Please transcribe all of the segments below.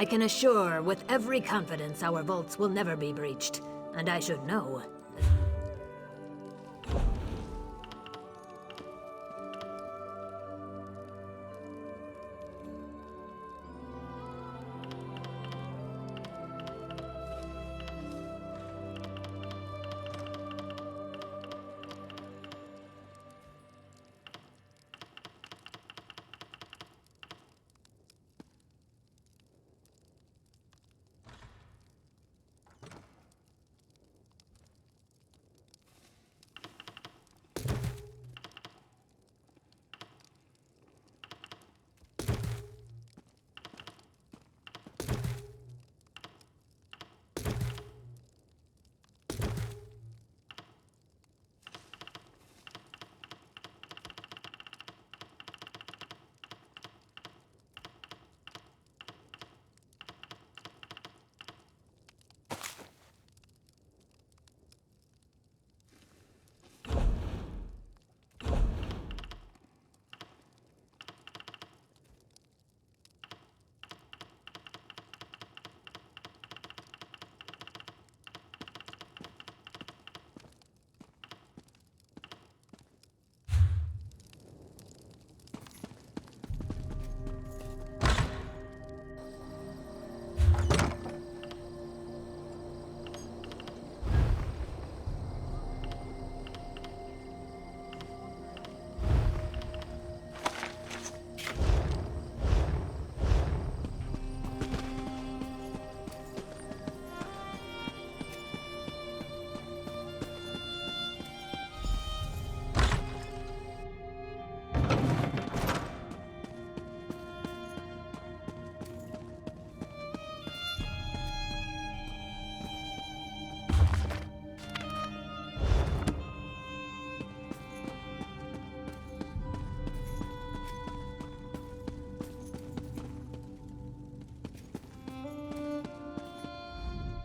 I can assure with every confidence our vaults will never be breached, and I should know.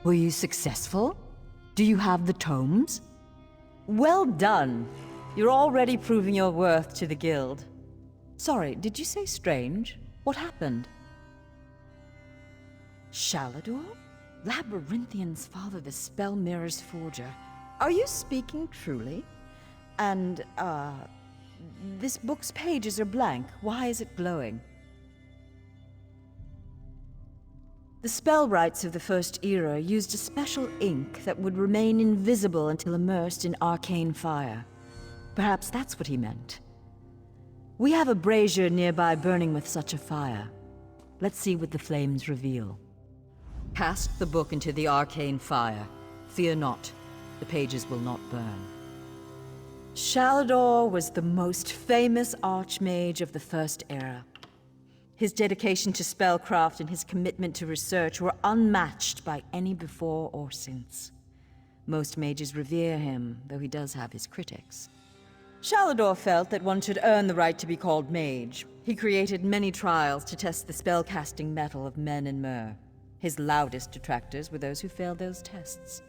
Were you successful? Do you have the tomes? Well done. You're already proving your worth to the guild. Sorry, did you say strange? What happened? Shalador? Labyrinthian's father, the Spell Mirror's forger. Are you speaking truly? And, this book's pages are blank. Why is it glowing? The spellwrights of the First Era used a special ink that would remain invisible until immersed in arcane fire. Perhaps that's what he meant. We have a brazier nearby burning with such a fire. Let's see what the flames reveal. Cast the book into the arcane fire. Fear not, the pages will not burn. Shalador was the most famous archmage of the First Era. His dedication to spellcraft and his commitment to research were unmatched by any before or since. Most mages revere him, though he does have his critics. Shalador felt that one should earn the right to be called mage. He created many trials to test the spellcasting mettle of men in Myr. His loudest detractors were those who failed those tests.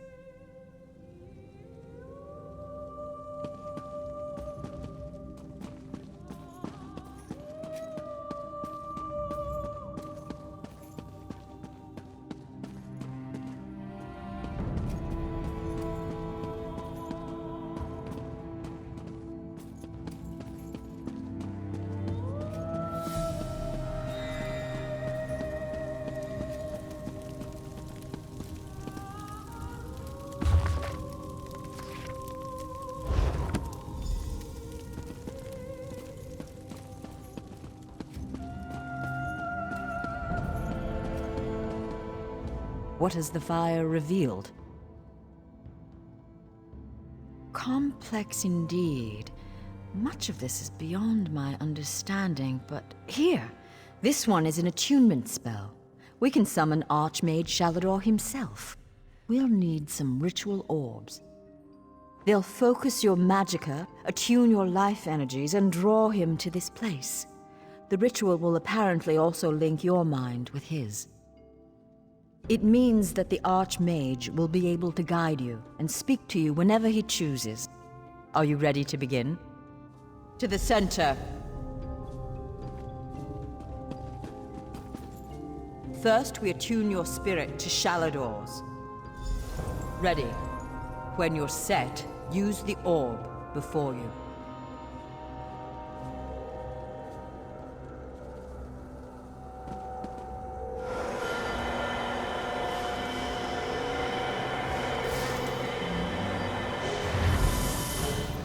What has the fire revealed? Complex indeed. Much of this is beyond my understanding, but here, this one is an attunement spell. We can summon Archmage Shalador himself. We'll need some ritual orbs. They'll focus your magicka, attune your life energies, and draw him to this place. The ritual will apparently also link your mind with his. It means that the Archmage will be able to guide you and speak to you whenever he chooses. Are you ready to begin? To the center. First, we attune your spirit to Shalador's. Ready. When you're set, use the orb before you.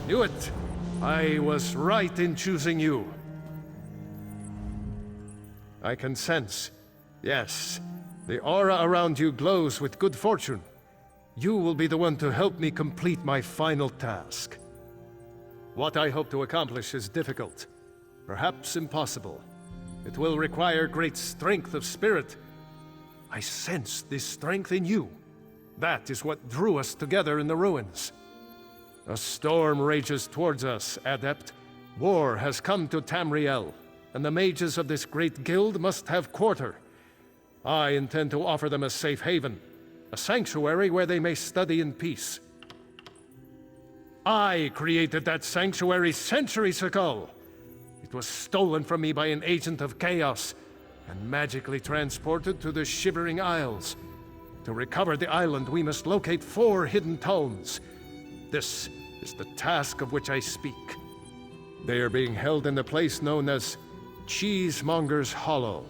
Knew it! I was right in choosing you. I can sense. Yes, the aura around you glows with good fortune. You will be the one to help me complete my final task. What I hope to accomplish is difficult, perhaps impossible. It will require great strength of spirit. I sense this strength in you. That is what drew us together in the ruins. A storm rages towards us, Adept. War has come to Tamriel, and the mages of this great guild must have quarter. I intend to offer them a safe haven, a sanctuary where they may study in peace. I created that sanctuary centuries ago. It was stolen from me by an agent of chaos, and magically transported to the Shivering Isles. To recover the island, we must locate 4 hidden tomes. This is the task of which I speak. They are being held in the place known as Cheesemonger's Hollow.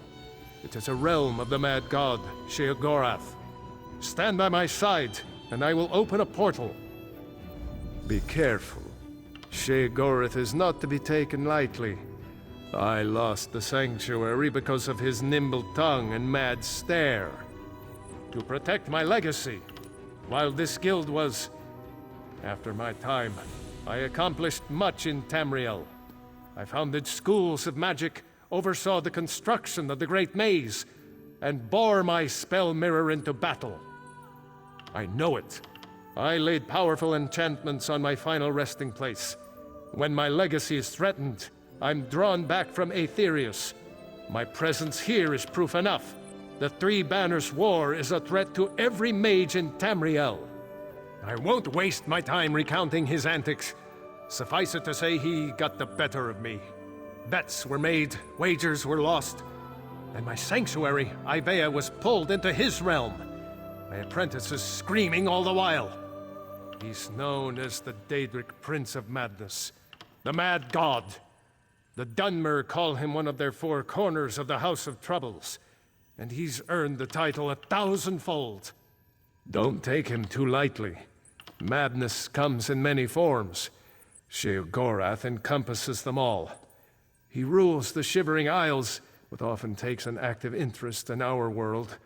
It is a realm of the mad god, Sheogorath. Stand by my side, and I will open a portal. Be careful. Sheogorath is not to be taken lightly. I lost the sanctuary because of his nimble tongue and mad stare. To protect my legacy, while this guild was... After my time, I accomplished much in Tamriel. I founded schools of magic, oversaw the construction of the Great Maze, and bore my spell mirror into battle. I know it. I laid powerful enchantments on my final resting place. When my legacy is threatened, I'm drawn back from Aetherius. My presence here is proof enough. The Three Banners War is a threat to every mage in Tamriel. I won't waste my time recounting his antics. Suffice it to say, he got the better of me. Bets were made, wagers were lost, and my sanctuary, Ivea, was pulled into his realm. My apprentices screaming all the while. He's known as the Daedric Prince of Madness, the Mad God. The Dunmer call him one of their 4 corners of the House of Troubles, and he's earned the title 1,000-fold. Don't take him too lightly. Madness comes in many forms. Sheogorath encompasses them all. He rules the Shivering Isles, but often takes an active interest in our world.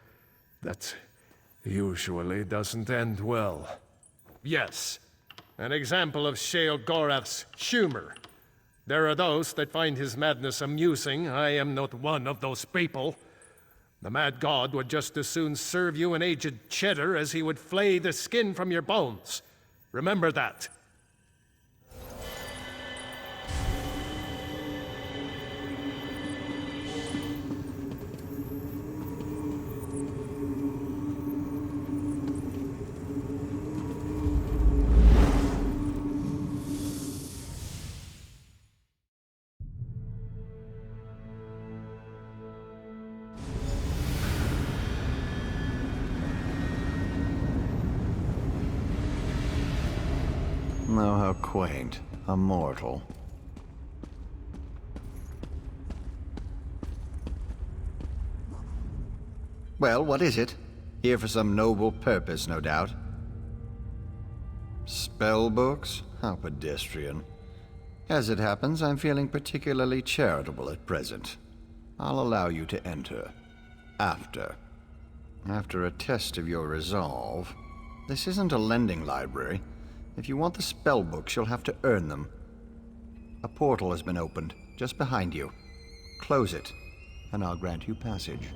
That usually doesn't end well. Yes, an example of Sheogorath's humor. There are those that find his madness amusing. I am not one of those people. The Mad God would just as soon serve you an aged cheddar as he would flay the skin from your bones. Remember that. Oh, how quaint. A mortal. Well, what is it? Here for some noble purpose, no doubt. Spell books? How pedestrian. As it happens, I'm feeling particularly charitable at present. I'll allow you to enter. After a test of your resolve. This isn't a lending library. If you want the spell books, you'll have to earn them. A portal has been opened, just behind you. Close it, and I'll grant you passage.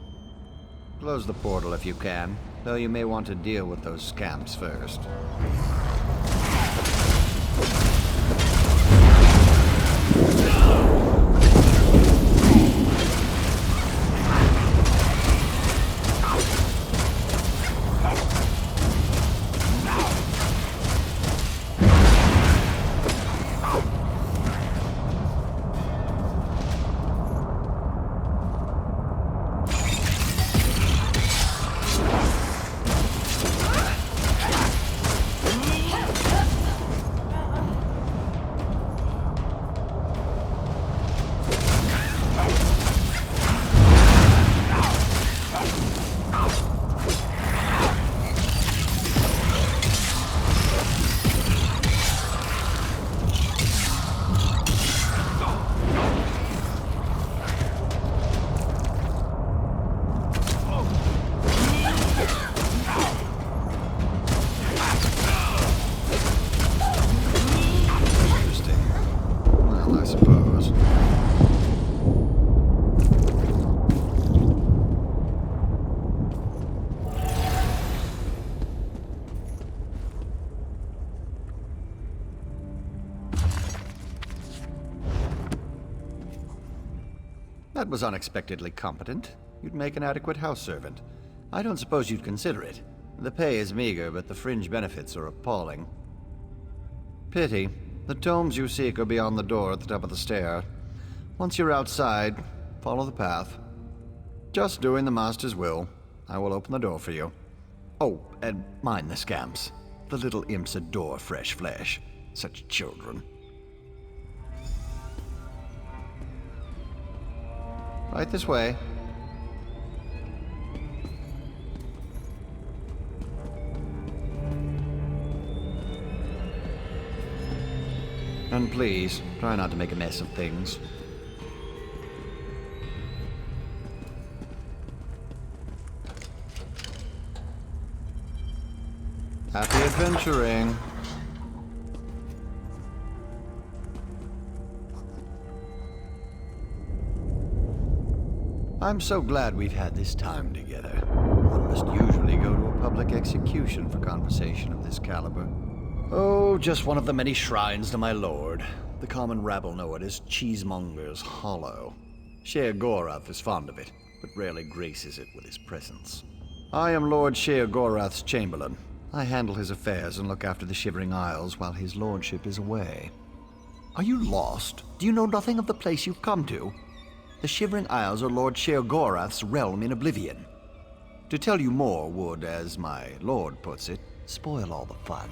Close the portal if you can, though you may want to deal with those scamps first. That was unexpectedly competent. You'd make an adequate house servant. I don't suppose you'd consider it. The pay is meager, but the fringe benefits are appalling. Pity. The tomes you seek are beyond the door at the top of the stair. Once you're outside, follow the path. Just doing the Master's will. I will open the door for you. Oh, and mind the scamps. The little imps adore fresh flesh. Such children. Right this way. And please, try not to make a mess of things. Happy adventuring. I'm so glad we've had this time together. One must usually go to a public execution for conversation of this caliber. Oh, just one of the many shrines to my lord. The common rabble know it as Cheesemonger's Hollow. Sheogorath is fond of it, but rarely graces it with his presence. I am Lord Sheogorath's chamberlain. I handle his affairs and look after the Shivering Isles while his lordship is away. Are you lost? Do you know nothing of the place you've come to? The Shivering Isles are Lord Sheogorath's realm in oblivion. To tell you more would, as my lord puts it, spoil all the fun.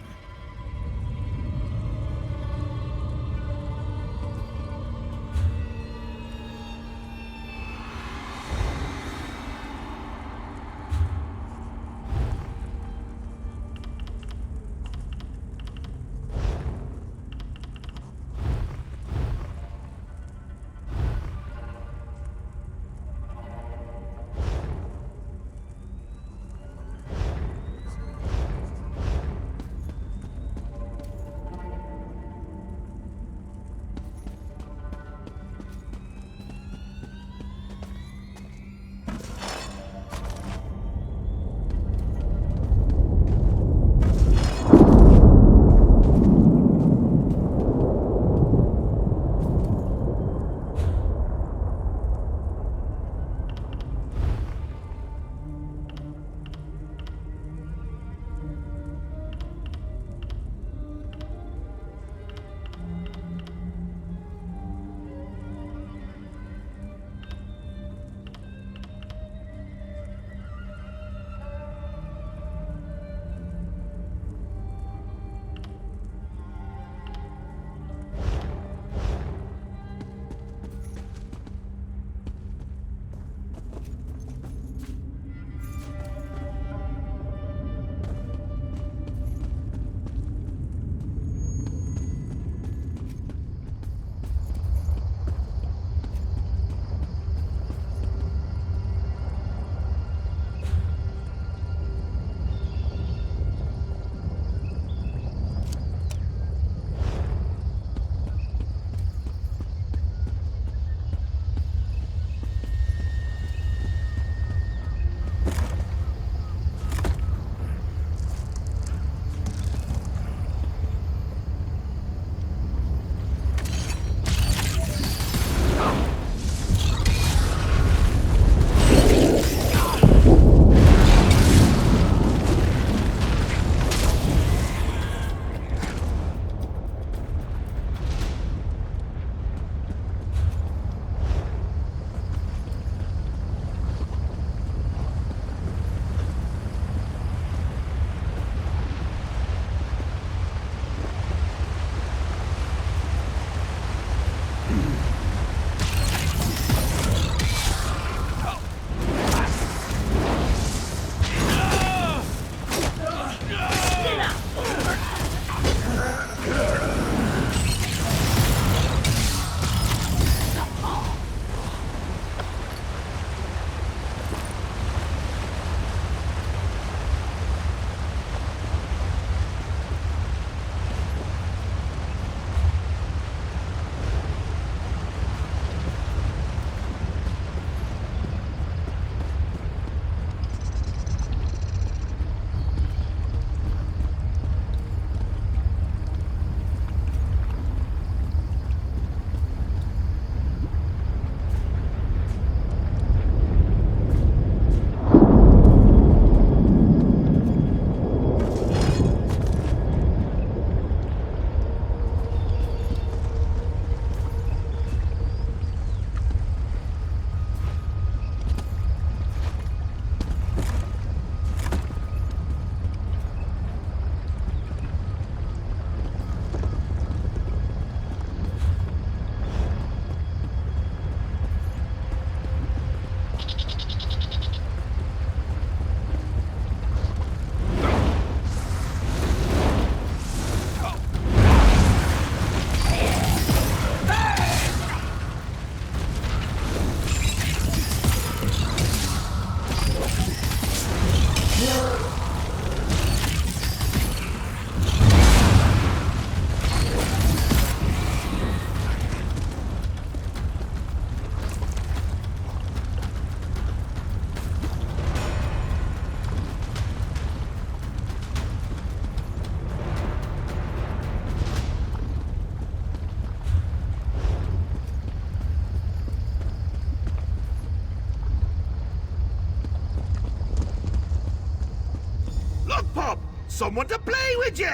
Look, Pup! Someone to play with you!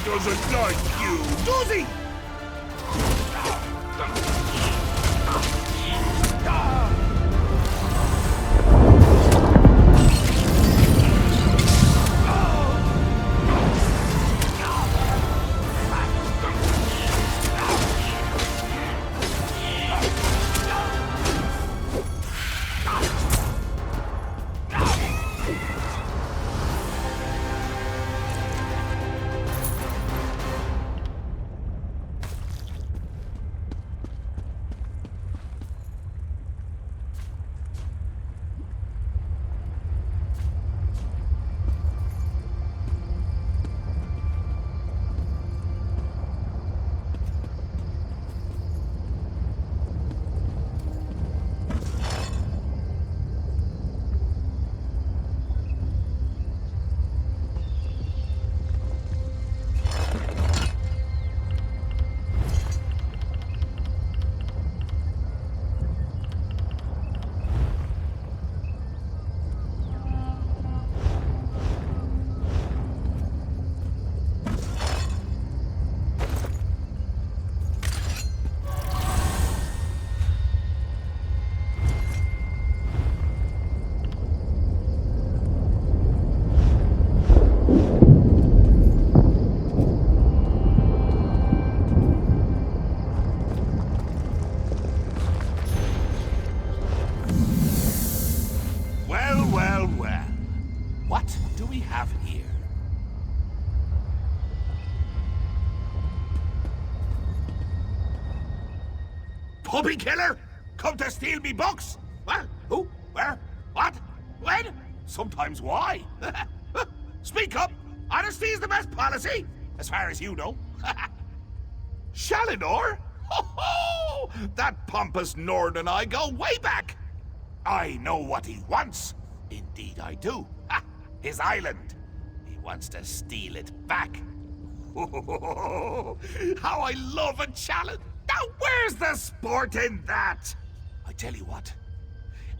Doesn't like you, does he? Well. What do we have here? Puppy killer? Come to steal me books? What? Who? Where? What? When? Sometimes why? Speak up! Honesty is the best policy, as far as you know. Shalinor? Ho! That pompous Nord and I go way back. I know what he wants. Indeed I do. Ha! His island. He wants to steal it back. How I love a challenge. Now where's the sport in that? I tell you what.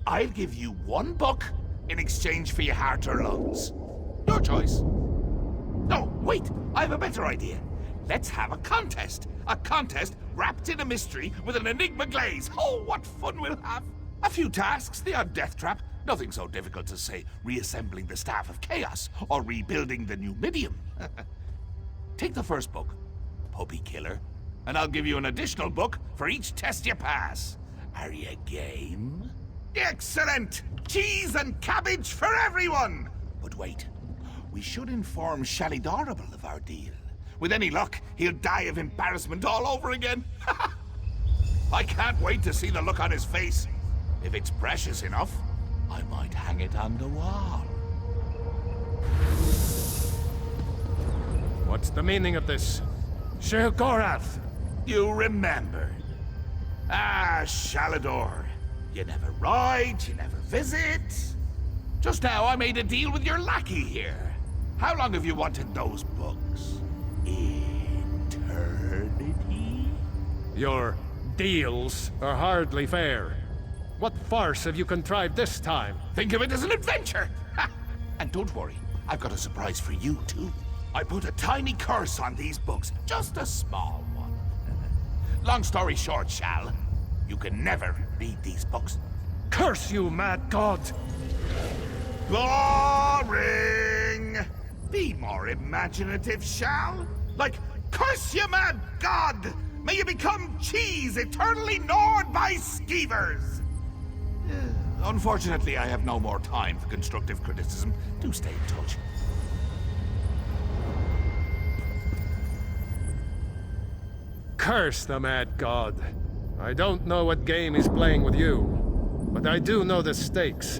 I'll give you one book in exchange for your heart or lungs. Your choice. No, wait. I have a better idea. Let's have a contest. A contest wrapped in a mystery with an enigma glaze. Oh, what fun we'll have. A few tasks, the odd death trap. Nothing so difficult as, say, reassembling the Staff of Chaos or rebuilding the Numidium. Take the first book, Puppy Killer, and I'll give you an additional book for each test you pass. Are you game? Excellent! Cheese and cabbage for everyone! But wait, we should inform Shalidorable of our deal. With any luck, he'll die of embarrassment all over again. I can't wait to see the look on his face. If it's precious enough, I might hang it on the wall. What's the meaning of this? Shir Gorath! You remember. Ah, Shalador. You never ride, you never visit. Just now I made a deal with your lackey here. How long have you wanted those books? Eternity? Your deals are hardly fair. What farce have you contrived this time? Think of it as an adventure! Ha! And don't worry, I've got a surprise for you, too. I put a tiny curse on these books, just a small one. Long story short, Shal, you can never read these books. Curse you, mad god! Boring! Be more imaginative, Shal. Like, curse you, mad god! May you become cheese eternally gnawed by skeevers! Unfortunately, I have no more time for constructive criticism. Do stay in touch. Curse the mad god. I don't know what game he's playing with you, but I do know the stakes.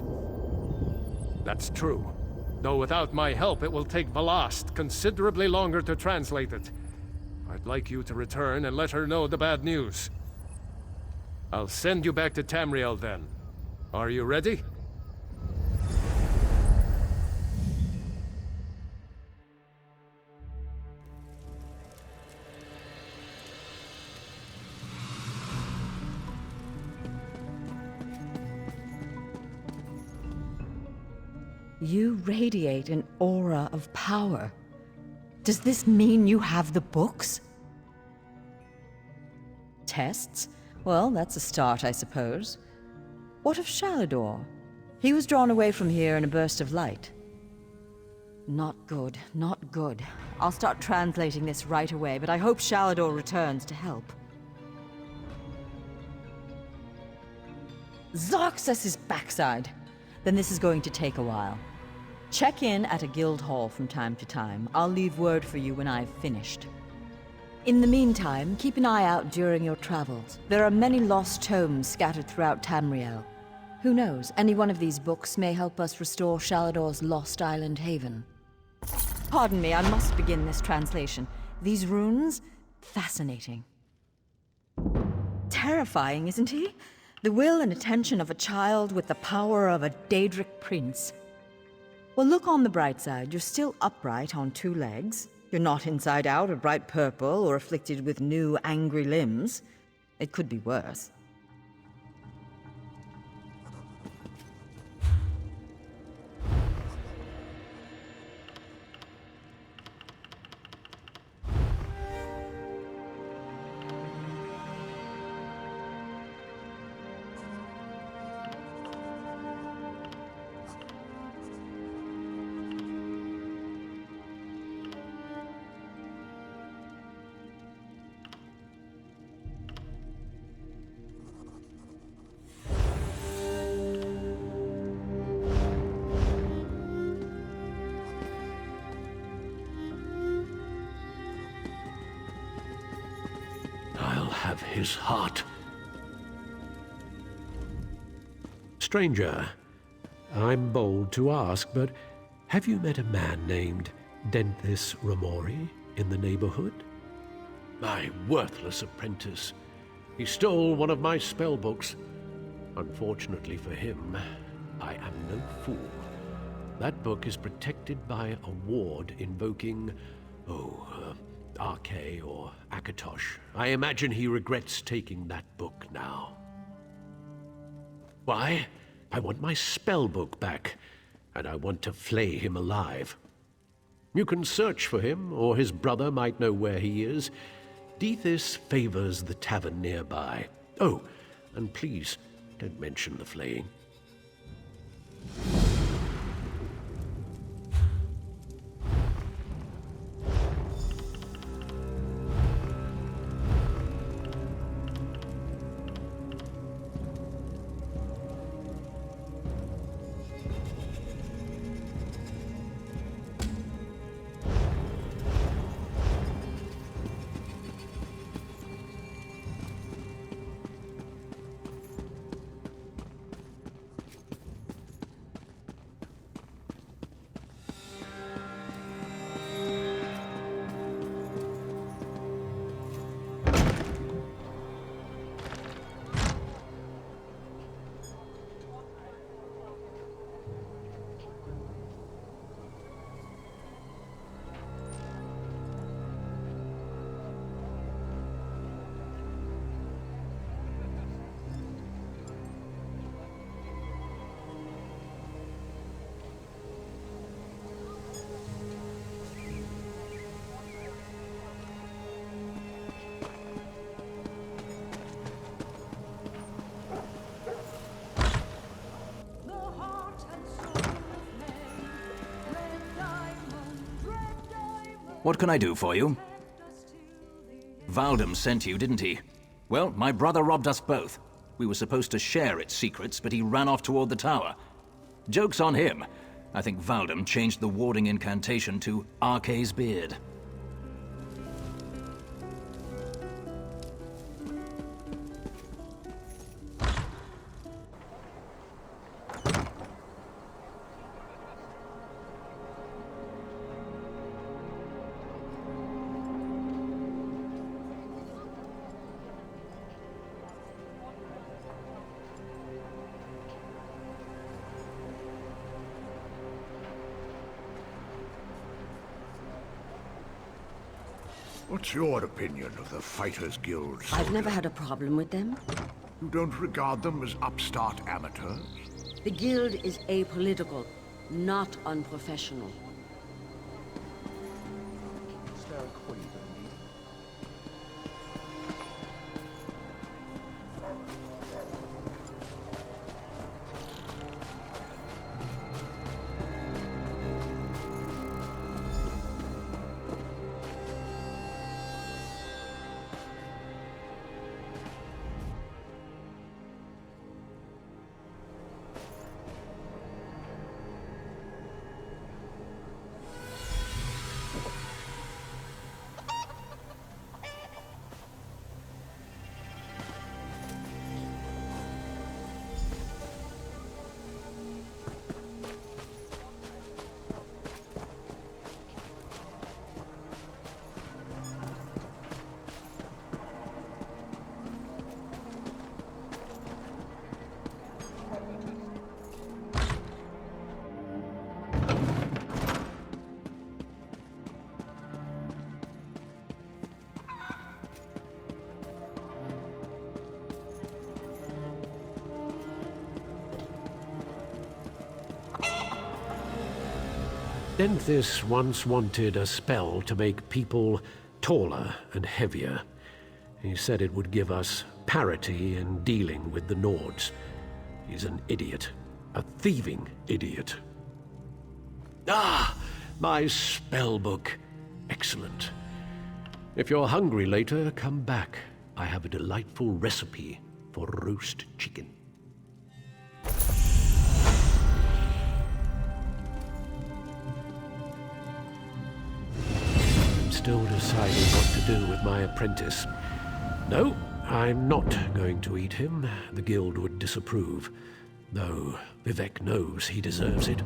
That's true. Though without my help, it will take Velast considerably longer to translate it. I'd like you to return and let her know the bad news. I'll send you back to Tamriel then. Are you ready? You radiate an aura of power. Does this mean you have the books? Tests? Well, that's a start, I suppose. What of Shalador? He was drawn away from here in a burst of light. Not good, not good. I'll start translating this right away, but I hope Shalador returns to help. Zarxus' backside! Then this is going to take a while. Check in at a guild hall from time to time. I'll leave word for you when I've finished. In the meantime, keep an eye out during your travels. There are many lost tomes scattered throughout Tamriel. Who knows, any one of these books may help us restore Shalador's lost island haven. Pardon me, I must begin this translation. These runes? Fascinating. Terrifying, isn't he? The will and attention of a child with the power of a Daedric prince. Well, look on the bright side. You're still upright on 2 legs. You're not inside out or bright purple or afflicted with new angry limbs. It could be worse. Have his heart. Stranger, I'm bold to ask, but have you met a man named Denthis Ramori in the neighborhood? My worthless apprentice. He stole one of my spellbooks. Unfortunately for him, I am no fool. That book is protected by a ward invoking, Arche or Akatosh. I imagine he regrets taking that book now. Why? I want my spellbook back, and I want to flay him alive. You can search for him, or his brother might know where he is. Dethys favors the tavern nearby. Oh, and please, don't mention the flaying. What can I do for you? Valdem sent you, didn't he? Well, my brother robbed us both. We were supposed to share its secrets, but he ran off toward the tower. Joke's on him. I think Valdem changed the warding incantation to Arche's beard. What's your opinion of the Fighters Guild? I've never had a problem with them. You don't regard them as upstart amateurs? The guild is apolitical, not unprofessional. Denthis once wanted a spell to make people taller and heavier. He said it would give us parity in dealing with the Nords. He's an idiot. A thieving idiot. Ah! My spell book. Excellent. If you're hungry later, come back. I have a delightful recipe for roast chicken. Still deciding what to do with my apprentice. No, I'm not going to eat him. The guild would disapprove. Though Vivek knows he deserves it.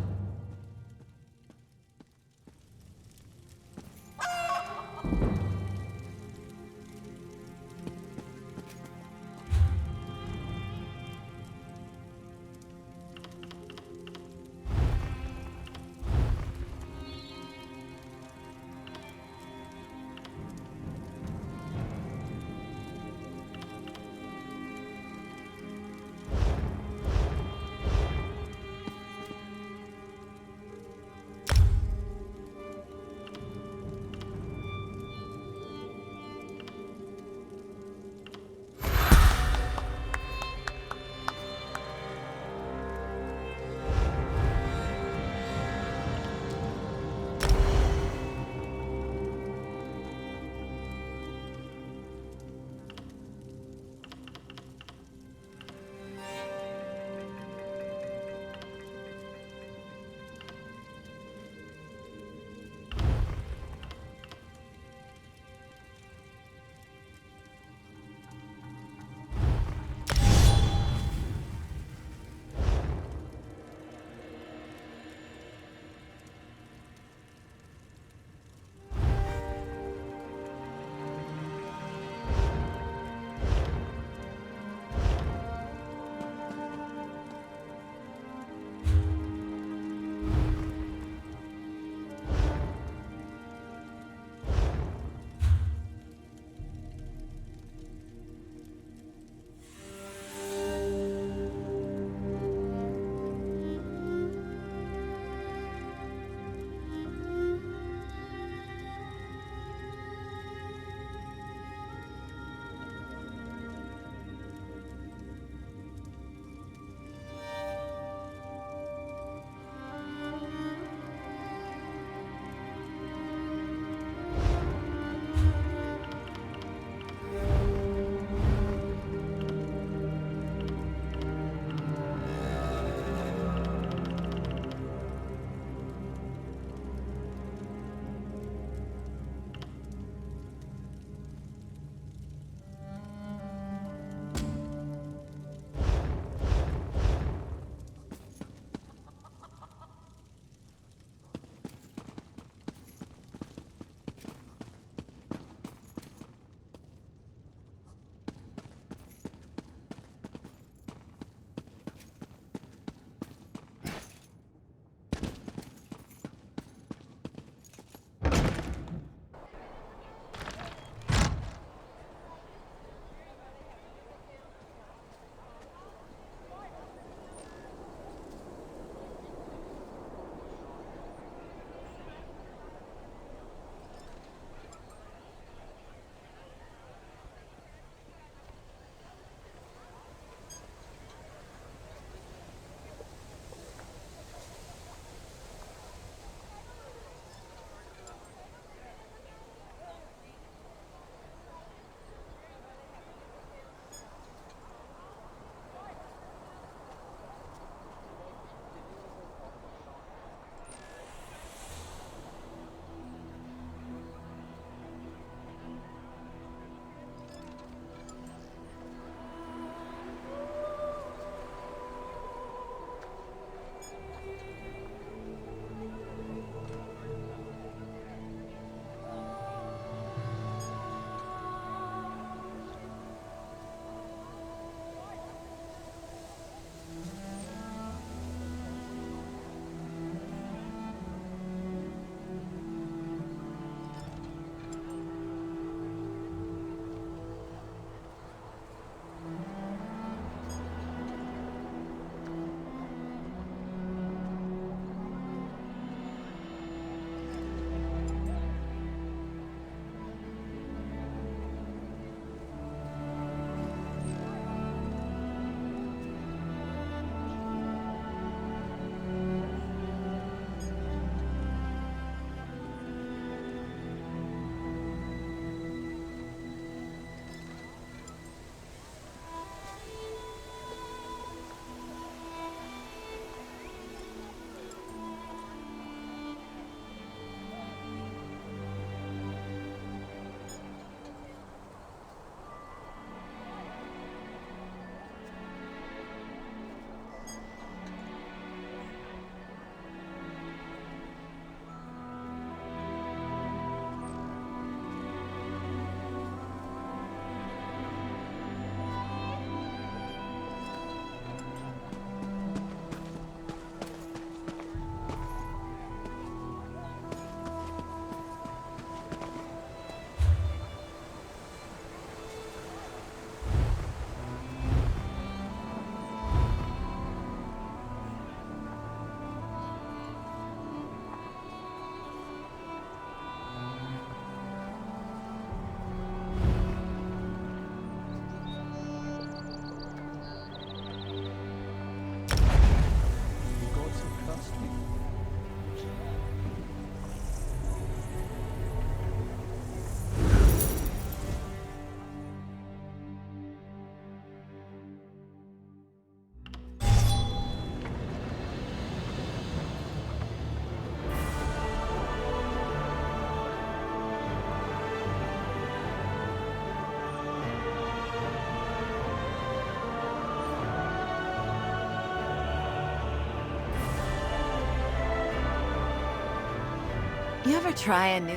You ever try a new...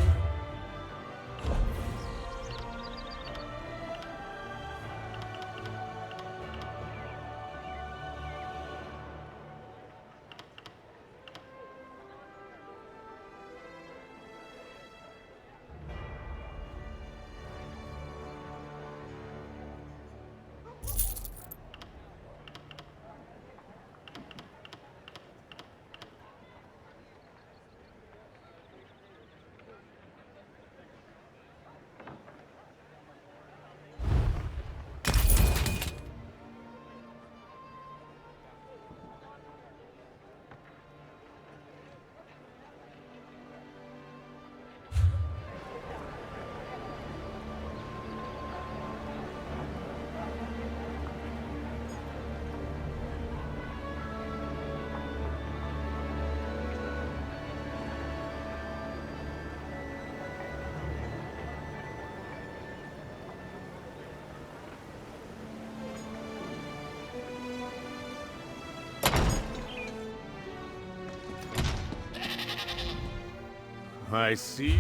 I see.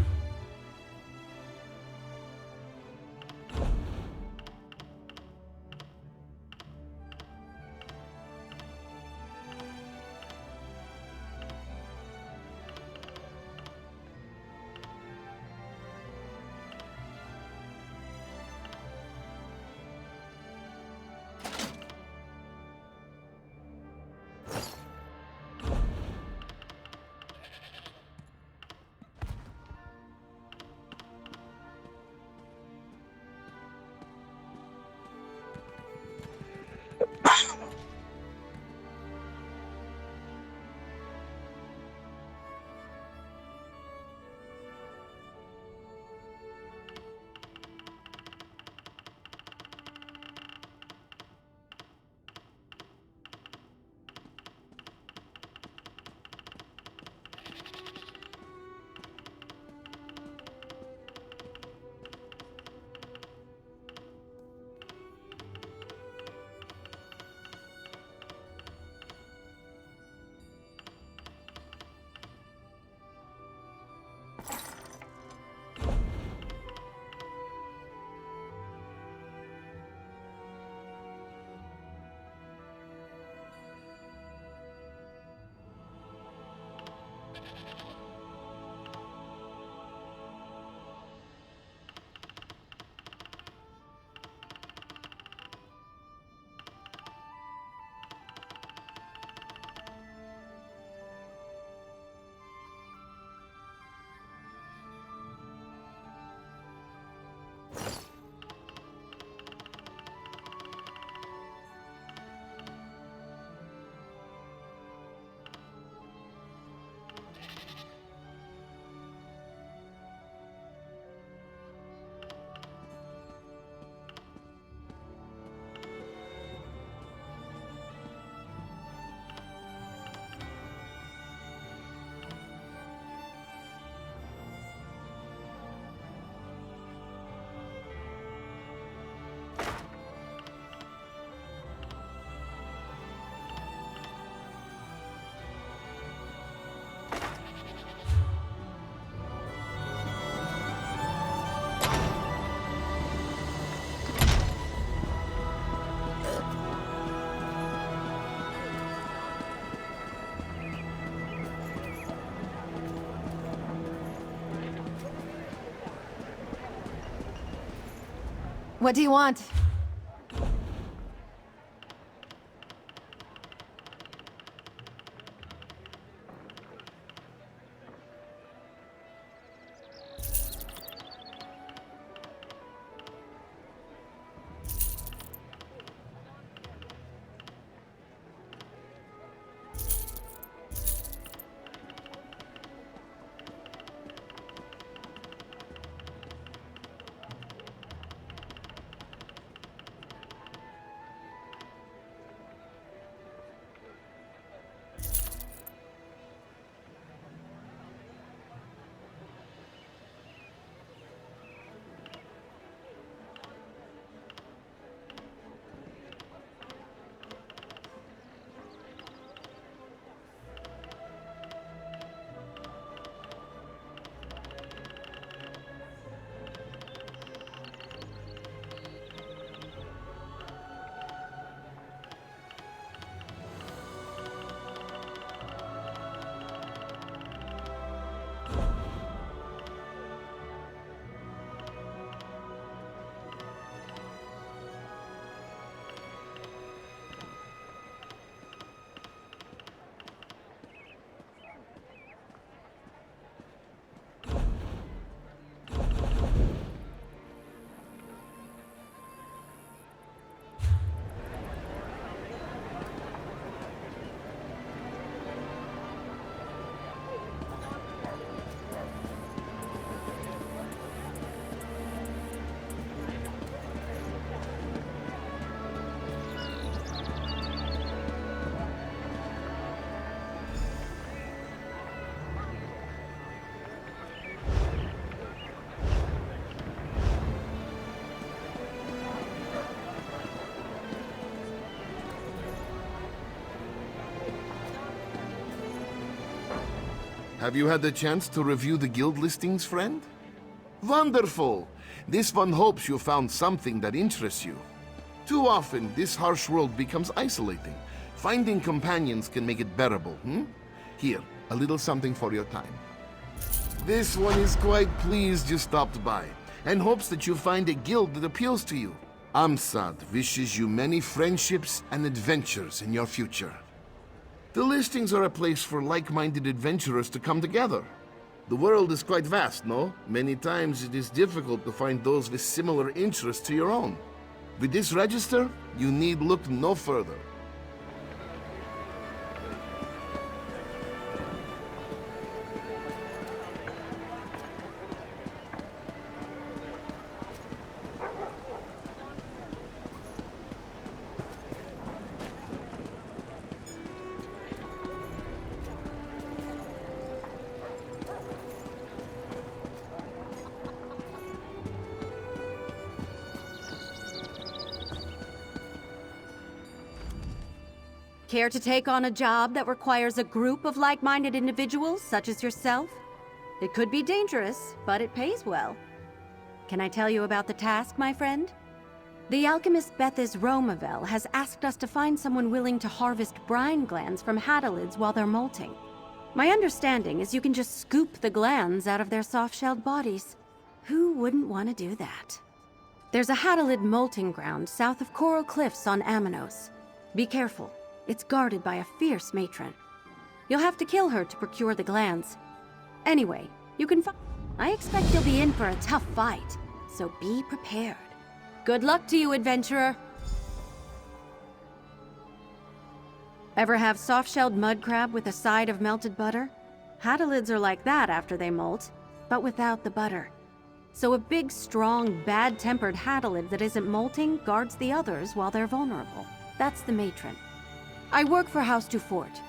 What do you want? Have you had the chance to review the guild listings, friend? Wonderful! This one hopes you found something that interests you. Too often, this harsh world becomes isolating. Finding companions can make it bearable, Here, a little something for your time. This one is quite pleased you stopped by, and hopes that you find a guild that appeals to you. Amsad wishes you many friendships and adventures in your future. The listings are a place for like-minded adventurers to come together. The world is quite vast, no? Many times it is difficult to find those with similar interests to your own. With this register, you need look no further. Care to take on a job that requires a group of like-minded individuals, such as yourself? It could be dangerous, but it pays well. Can I tell you about the task, my friend? The alchemist Bethis Romavel has asked us to find someone willing to harvest brine glands from hadalids while they're molting. My understanding is you can just scoop the glands out of their soft-shelled bodies. Who wouldn't want to do that? There's a hadalid molting ground south of Coral Cliffs on Amanos. Be careful. It's guarded by a fierce matron. You'll have to kill her to procure the glands. Anyway, you can I expect you'll be in for a tough fight, so be prepared. Good luck to you, adventurer! Ever have soft-shelled mud crab with a side of melted butter? Hadalids are like that after they molt, but without the butter. So a big, strong, bad-tempered hadalid that isn't molting guards the others while they're vulnerable. That's the matron. I work for House du Fort.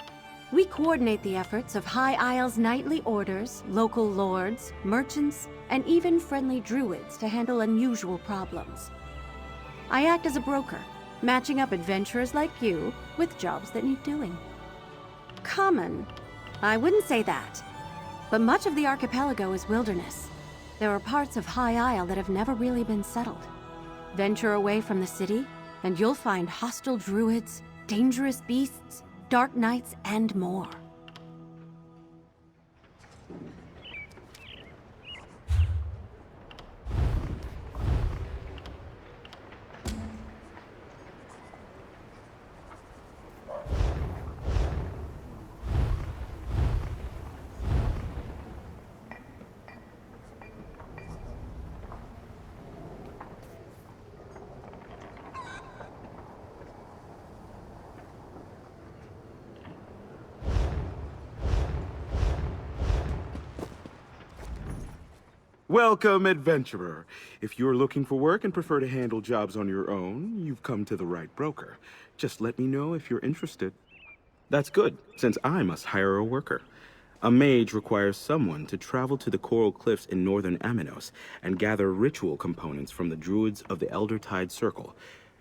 We coordinate the efforts of High Isle's knightly orders, local lords, merchants, and even friendly druids to handle unusual problems. I act as a broker, matching up adventurers like you with jobs that need doing. Common? I wouldn't say that. But much of the archipelago is wilderness. There are parts of High Isle that have never really been settled. Venture away from the city, and you'll find hostile druids, dangerous beasts, dark nights, and more. Welcome, adventurer. If you're looking for work and prefer to handle jobs on your own, you've come to the right broker. Just let me know if you're interested. That's good, since I must hire a worker. A mage requires someone to travel to the Coral Cliffs in northern Amanos and gather ritual components from the druids of the Elder Tide Circle.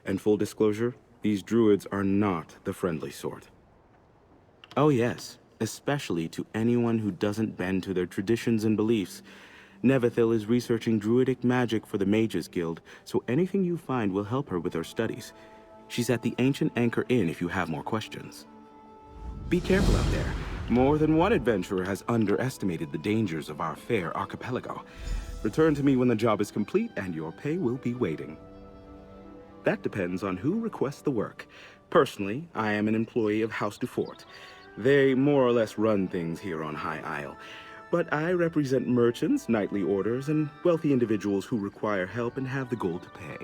And full disclosure, these druids are not the friendly sort. Oh yes, especially to anyone who doesn't bend to their traditions and beliefs. Nevathil is researching druidic magic for the Mages Guild, so anything you find will help her with her studies. She's at the Ancient Anchor Inn if you have more questions. Be careful out there. More than one adventurer has underestimated the dangers of our fair archipelago. Return to me when the job is complete, and your pay will be waiting. That depends on who requests the work. Personally, I am an employee of House du Fort. They more or less run things here on High Isle. But I represent merchants, knightly orders, and wealthy individuals who require help and have the gold to pay.